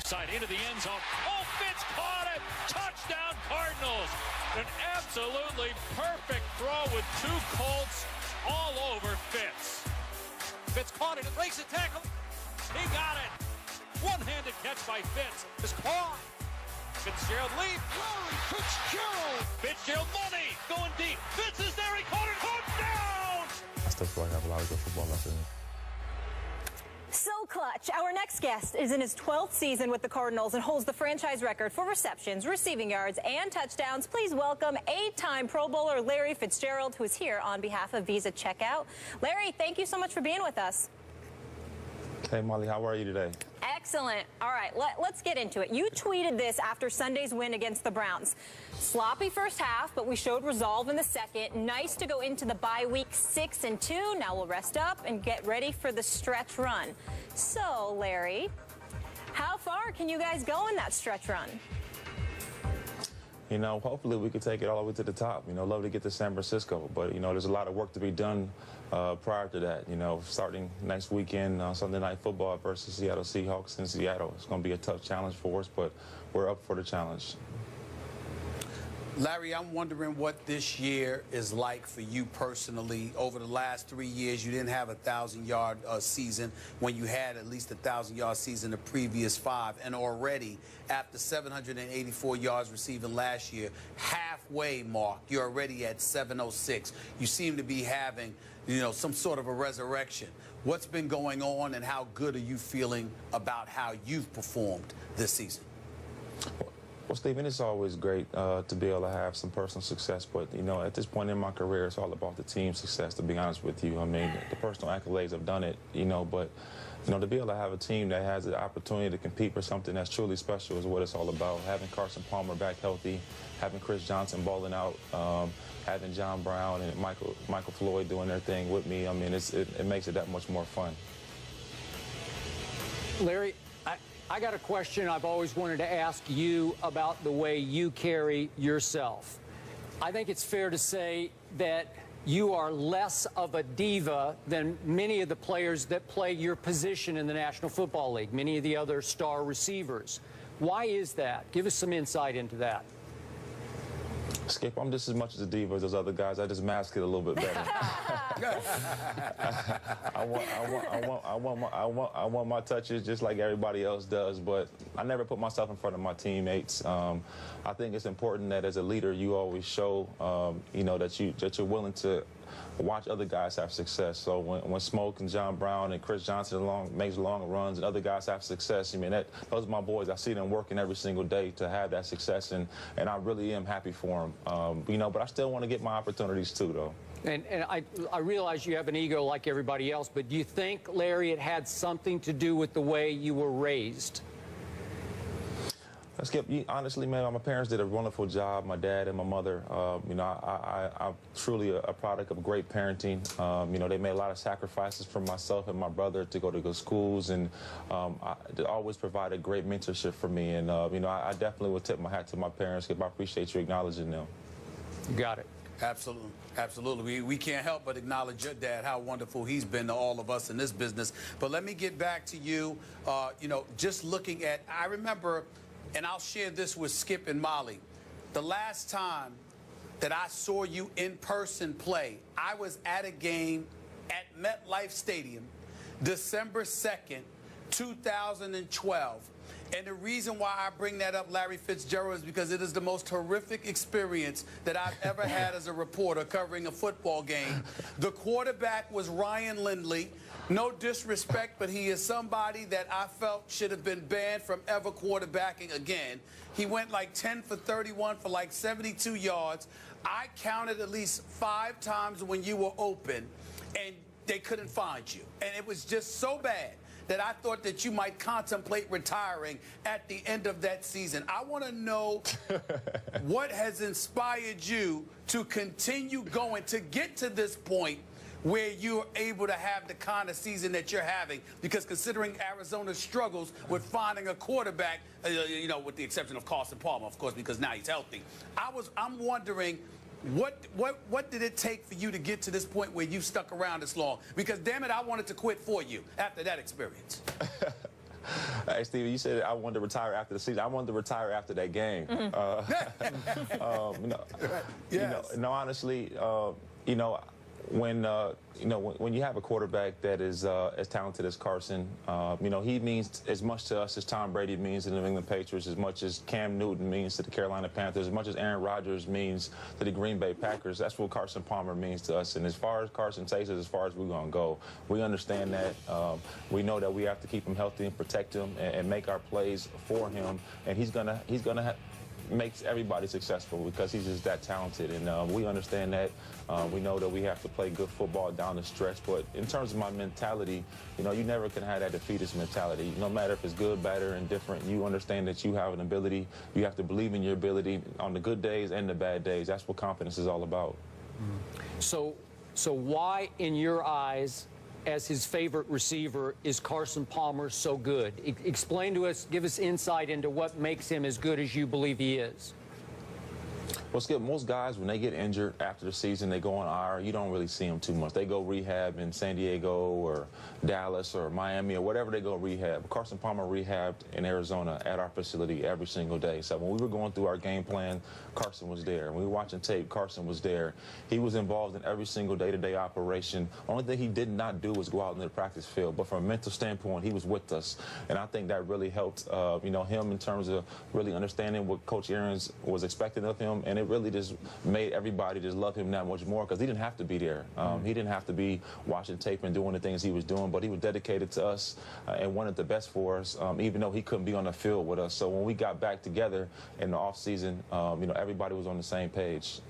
side into the end zone. Oh, Fitz caught it! Touchdown Cardinals! An absolutely perfect throw with two Colts all over Fitz. Fitz caught it and breaks the tackle. He got it. One-handed catch by Fitz. Is caught. Fitzgerald leads. Fitzgerald. Fitzgerald money going deep. Fitz is there. He caught it. Hook down. I still feel like I have a lot of good football left in me. So clutch. Our next guest is in his 12th season with the Cardinals and holds the franchise record for receptions, receiving yards, and touchdowns. Please welcome 8-time Pro Bowler Larry Fitzgerald, who is here on behalf of Visa Checkout. Larry, thank you so much for being with us. Hey, Molly, how are you today? Excellent. All right, let's get into it. You tweeted this after Sunday's win against the Browns. Sloppy first half, but we showed resolve in the second. Nice to go into the bye week 6-2. Now we'll rest up and get ready for the stretch run. So, Larry, how far can you guys go in that stretch run? You know, hopefully we could take it all the way to the top. You know, love to get to San Francisco, but, you know, there's a lot of work to be done prior to that. You know, starting next weekend, Sunday Night Football versus Seattle Seahawks in Seattle. It's going to be a tough challenge for us, but we're up for the challenge. Larry, I'm wondering what this year is like for you personally. Over the last 3 years, you didn't have a 1,000-yard season when you had at least a 1,000-yard season the previous 5. And already, after 784 yards receiving last year, halfway mark, you're already at 706. You seem to be having, you know, some sort of a resurrection. What's been going on, and how good are you feeling about how you've performed this season? Well, Stephen, it's always great to be able to have some personal success, but, you know, at this point in my career, it's all about the team success, to be honest with you. I mean, the personal accolades have done it, you know, but, you know, to be able to have a team that has the opportunity to compete for something that's truly special is what it's all about. Having Carson Palmer back healthy, having Chris Johnson balling out, having John Brown and Michael Floyd doing their thing with me, I mean, it makes it that much more fun. Larry, I got a question I've always wanted to ask you about the way you carry yourself. I think it's fair to say that you are less of a diva than many of the players that play your position in the National Football League, many of the other star receivers. Why is that? Give us some insight into that. Skip, I'm just as much as a diva as those other guys. I just mask it a little bit better. I want my touches just like everybody else does, but I never put myself in front of my teammates. I think it's important that as a leader, you always show, you know, that you're willing to watch other guys have success. So when Smoke and John Brown and Chris Johnson makes long runs and other guys have success, I mean, those are my boys. I see them working every single day to have that success, and I really am happy for them. You know, but I still want to get my opportunities too, though. And I realize you have an ego like everybody else, but do you think, Larry, it had something to do with the way you were raised? Skip, honestly, man, my parents did a wonderful job, my dad and my mother. You know, I'm truly a product of great parenting. You know, they made a lot of sacrifices for myself and my brother to go to good schools, and they always provided great mentorship for me. And, you know, I definitely would tip my hat to my parents, Skip. I appreciate you acknowledging them. You got it. Absolutely. Absolutely. We can't help but acknowledge your dad, how wonderful he's been to all of us in this business. But let me get back to you. You know, just looking at, I remember, and I'll share this with Skip and Molly, the last time that I saw you in person play, I was at a game at MetLife Stadium, December 2nd, 2012. And the reason why I bring that up, Larry Fitzgerald, is because it is the most horrific experience that I've ever had as a reporter covering a football game. The quarterback was Ryan Lindley. No disrespect, but he is somebody that I felt should have been banned from ever quarterbacking again. He went like 10 for 31 for like 72 yards. I counted at least 5 times when you were open, and they couldn't find you. And it was just so bad that I thought that you might contemplate retiring at the end of that season. I want to know what has inspired you to continue going, to get to this point where you're able to have the kind of season that you're having, because considering Arizona's struggles with finding a quarterback, you know, with the exception of Carson Palmer, of course, because now he's healthy. I'm wondering, what did it take for you to get to this point where you stuck around this long? Because, damn it, I wanted to quit for you after that experience. Hey, Stevie, you said I wanted to retire after the season. I wanted to retire after that game. No, honestly, when you have a quarterback that is as talented as Carson, he means as much to us as Tom Brady means to the New England Patriots, as much as Cam Newton means to the Carolina Panthers, as much as Aaron Rodgers means to the Green Bay Packers. That's what Carson Palmer means to us. And as far as Carson takes us, as far as we're going to go, we understand that. We know that we have to keep him healthy and protect him and make our plays for him. And he's gonna makes everybody successful because he's just that talented, and we understand that. We know that we have to play good football down the stretch, but in terms of my mentality, you never can have that defeatist mentality. No matter if it's good, bad, or indifferent, you understand that you have an ability. You have to believe in your ability on the good days and the bad days. That's what confidence is all about. So why, in your eyes, as his favorite receiver, is Carson Palmer so good? Explain to us, give us insight into what makes him as good as you believe he is. Well, Skip, most guys, when they get injured after the season, they go on IR. You don't really see them too much. They go rehab in San Diego or Dallas or Miami or whatever they go rehab. Carson Palmer rehabbed in Arizona at our facility every single day. So when we were going through our game plan, Carson was there. When we were watching tape, Carson was there. He was involved in every single day-to-day operation. Only thing he did not do was go out into the practice field. But from a mental standpoint, he was with us. And I think that really helped, him in terms of really understanding what Coach Arians was expecting of him. And it really just made everybody just love him that much more because he didn't have to be there. He didn't have to be watching tape and doing the things he was doing, but he was dedicated to us and wanted the best for us, even though he couldn't be on the field with us. So when we got back together in the offseason, everybody was on the same page.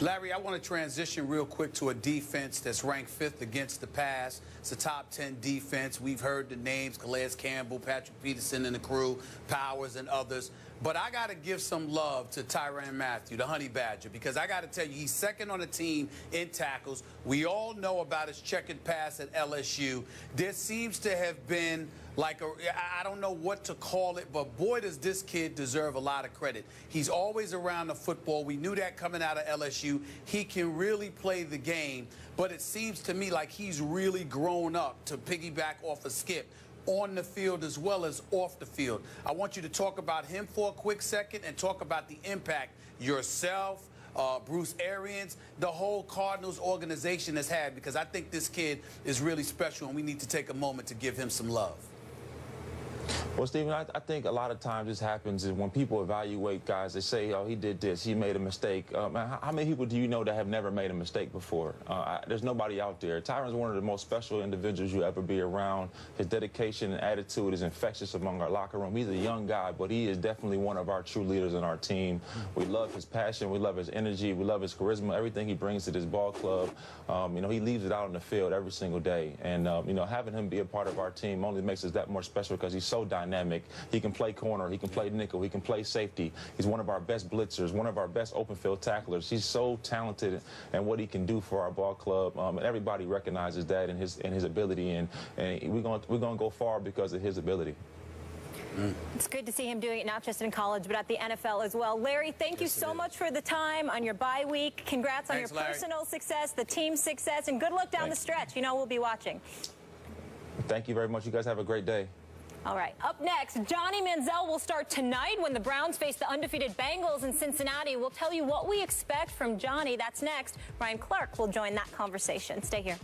Larry, I want to transition real quick to a defense that's ranked 5th against the pass. It's a top 10 defense. We've heard the names, Calais Campbell, Patrick Peterson and the crew, Powers and others. But I got to give some love to Tyrann Mathieu, the Honey Badger, because I got to tell you, he's second on the team in tackles. We all know about his checkered pass at LSU. There seems to have been like I don't know what to call it, but boy, does this kid deserve a lot of credit. He's always around the football. We knew that coming out of LSU. He can really play the game, but it seems to me like he's really grown up, to piggyback off of Skip, on the field as well as off the field. I want you to talk about him for a quick second and talk about the impact yourself, Bruce Arians, the whole Cardinals organization has had, because I think this kid is really special and we need to take a moment to give him some love. Well, Stephen, I think a lot of times this happens is when people evaluate guys, they say, oh, he did this, he made a mistake. How many people do you know that have never made a mistake before? There's nobody out there. Tyrann's one of the most special individuals you'll ever be around. His dedication and attitude is infectious among our locker room. He's a young guy, but he is definitely one of our true leaders in our team. We love his passion, we love his energy, we love his charisma, everything he brings to this ball club. He leaves it out on the field every single day. And, having him be a part of our team only makes us that more special because he's so dynamic. He can play corner, he can play nickel, he can play safety. He's one of our best blitzers, one of our best open field tacklers. He's so talented and what he can do for our ball club, and everybody recognizes that in his ability, and we're going to go far because of his ability. It's good to see him doing it not just in college, but at the NFL as well. Larry, thank you so much for the time on your bye week. Congrats on your personal success, the team's success, and good luck down the stretch. We'll be watching. Thank you very much. You guys have a great day. All right, up next, Johnny Manziel will start tonight when the Browns face the undefeated Bengals in Cincinnati. We'll tell you what we expect from Johnny. That's next. Ryan Clark will join that conversation. Stay here.